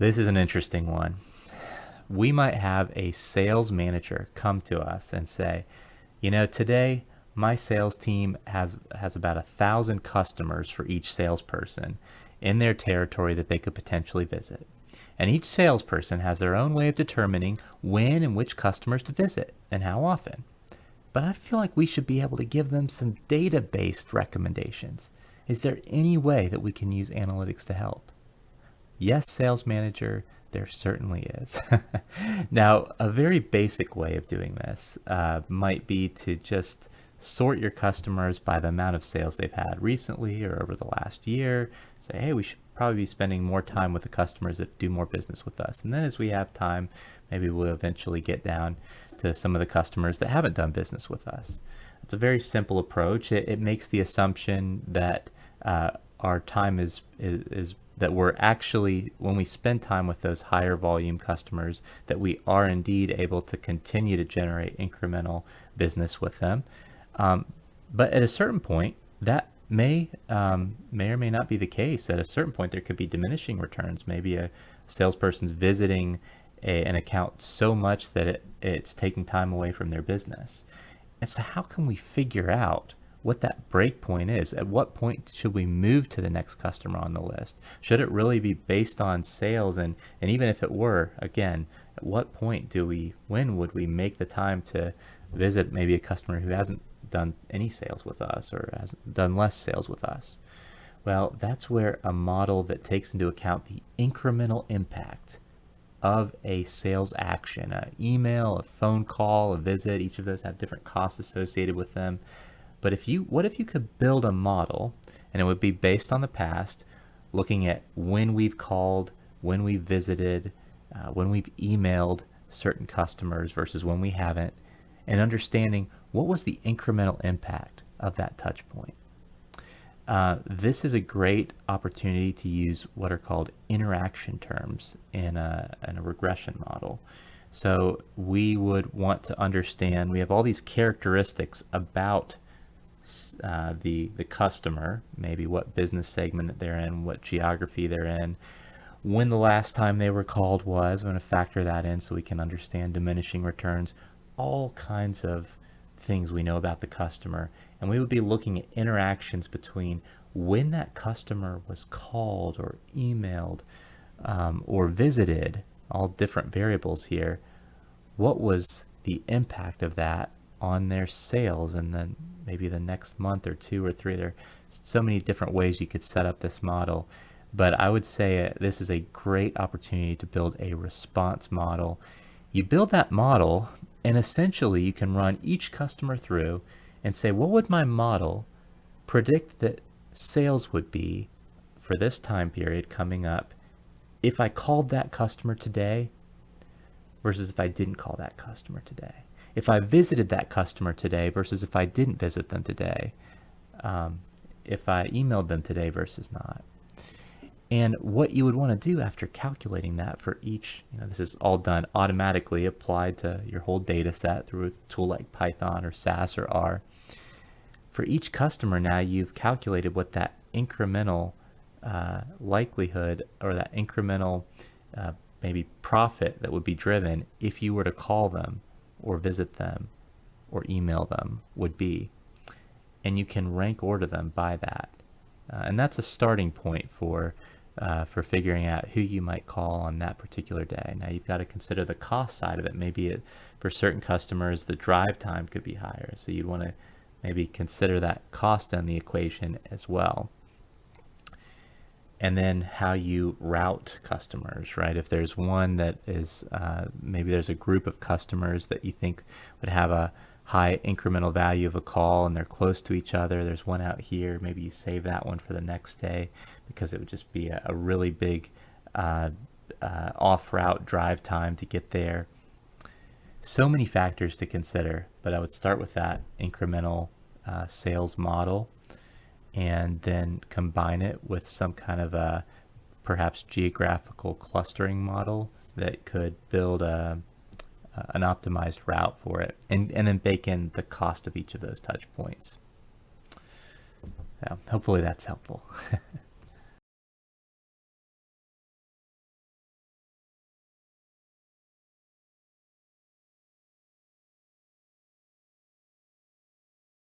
This is an interesting one. We might have a sales manager come to us and say, today my sales team has about 1,000 customers for each salesperson in their territory that they could potentially visit. And each salesperson has their own way of determining when and which customers to visit and how often. But I feel like we should be able to give them some data-based recommendations. Is there any way that we can use analytics to help? Yes, sales manager, there certainly is. Now, a very basic way of doing this might be to just sort your customers by the amount of sales they've had recently or over the last year. Say, hey, we should probably be spending more time with the customers that do more business with us. And then as we have time, maybe we'll eventually get down to some of the customers that haven't done business with us. It's a very simple approach. It makes the assumption that our time is that we're actually, when we spend time with those higher volume customers, that we are indeed able to continue to generate incremental business with them. But at a certain point, that may or may not be the case. At a certain point, there could be diminishing returns. Maybe a salesperson's visiting an account so much that it's taking time away from their business. And so how can we figure out what that break point is? At what point should we move to the next customer on the list? Should it really be based on sales? And even if it were, again, at what point when would we make the time to visit maybe a customer who hasn't done any sales with us or has done less sales with us? Well, that's where a model that takes into account the incremental impact of a sales action, an email, a phone call, a visit, each of those have different costs associated with them. But what if you could build a model, and it would be based on the past, looking at when we've called, when we've visited, when we've emailed certain customers versus when we haven't, and understanding what was the incremental impact of that touch point. This is a great opportunity to use what are called interaction terms in a regression model. So we would want to understand, we have all these characteristics about the customer, maybe what business segment they're in, what geography they're in, when the last time they were called was. We're going to factor that in so we can understand diminishing returns, all kinds of things we know about the customer. And we would be looking at interactions between when that customer was called or emailed or visited, all different variables here. What was the impact of that on their sales, and then maybe the next month or 2 or 3. There are so many different ways you could set up this model, but I would say this is a great opportunity to build a response model. You build that model, and essentially you can run each customer through and say, what would my model predict that sales would be for this time period coming up if I called that customer today versus if I didn't call that customer today? If I visited that customer today versus if I didn't visit them today, if I emailed them today versus not. And what you would want to do after calculating that for each, this is all done automatically, applied to your whole data set through a tool like Python or SAS or R. For each customer now, you've calculated what that incremental likelihood or that incremental maybe profit that would be driven if you were to call them or visit them or email them would be. And you can rank order them by that. And that's a starting point for figuring out who you might call on that particular day. Now you've got to consider the cost side of it. Maybe for certain customers, the drive time could be higher. So you'd want to maybe consider that cost in the equation as well. And then how you route customers, right? If there's one that is, maybe there's a group of customers that you think would have a high incremental value of a call and they're close to each other. There's one out here. Maybe you save that one for the next day because it would just be a really big off-route drive time to get there. So many factors to consider, but I would start with that incremental sales model and then combine it with some kind of a perhaps geographical clustering model that could build an optimized route for it, and then bake in the cost of each of those touch points. Yeah, hopefully that's helpful.